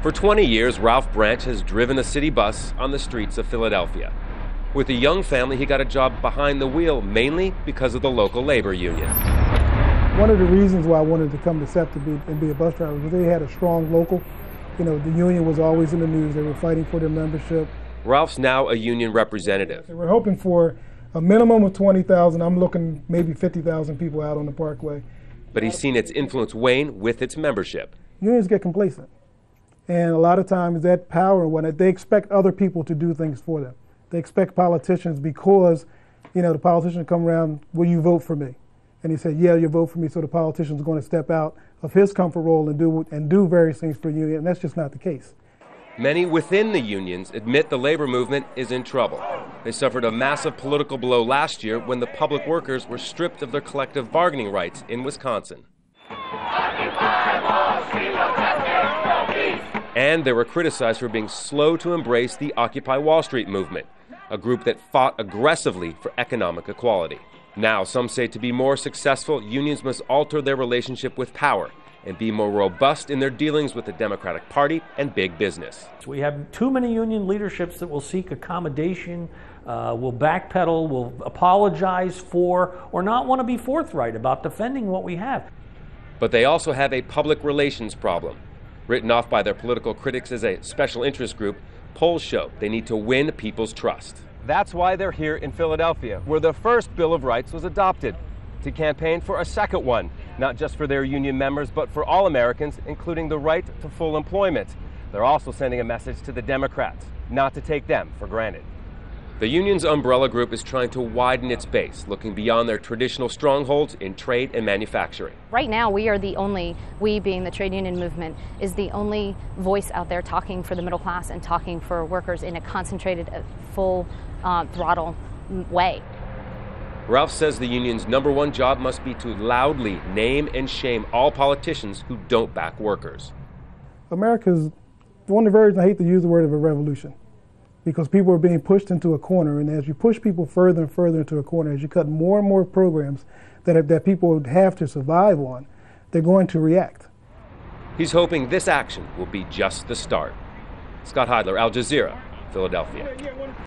For 20 years, Ralph Branch has driven a city bus on the streets of Philadelphia. With a young family, he got a job behind the wheel, mainly because of the local labor union. One of the reasons why I wanted to come to SEPTA and be a bus driver was they had a strong local. The union was always in the news. They were fighting for their membership. Ralph's now a union representative. We're hoping for a minimum of 20,000. I'm looking maybe 50,000 people out on the Parkway. But he's seen its influence wane with its membership. Unions get complacent. And a lot of times that power and whatnot, they expect other people to do things for them. They expect politicians because, the politicians come around, will you vote for me? And he said, yeah, you vote for me, so the politician's going to step out of his comfort role and do various things for the union, and that's just not the case. Many within the unions admit the labor movement is in trouble. They suffered a massive political blow last year when the public workers were stripped of their collective bargaining rights in Wisconsin. And they were criticized for being slow to embrace the Occupy Wall Street movement, a group that fought aggressively for economic equality. Now, some say to be more successful, unions must alter their relationship with power and be more robust in their dealings with the Democratic Party and big business. We have too many union leaderships that will seek accommodation, will backpedal, will apologize for, or not want to be forthright about defending what we have. But they also have a public relations problem. Written off by their political critics as a special interest group, polls show they need to win people's trust. That's why they're here in Philadelphia, where the first Bill of Rights was adopted, to campaign for a second one, not just for their union members, but for all Americans, including the right to full employment. They're also sending a message to the Democrats, not to take them for granted. The union's umbrella group is trying to widen its base, looking beyond their traditional strongholds in trade and manufacturing. Right now, we being the trade union movement, is the only voice out there talking for the middle class and talking for workers in a concentrated, full throttle way. Ralph says the union's number one job must be to loudly name and shame all politicians who don't back workers. America's one of the versions, I hate to use the word of a revolution, because people are being pushed into a corner, and as you push people further and further into a corner, as you cut more and more programs that people would have to survive on, they're going to react. He's hoping this action will be just the start. Scott Heidler, Al Jazeera, Philadelphia.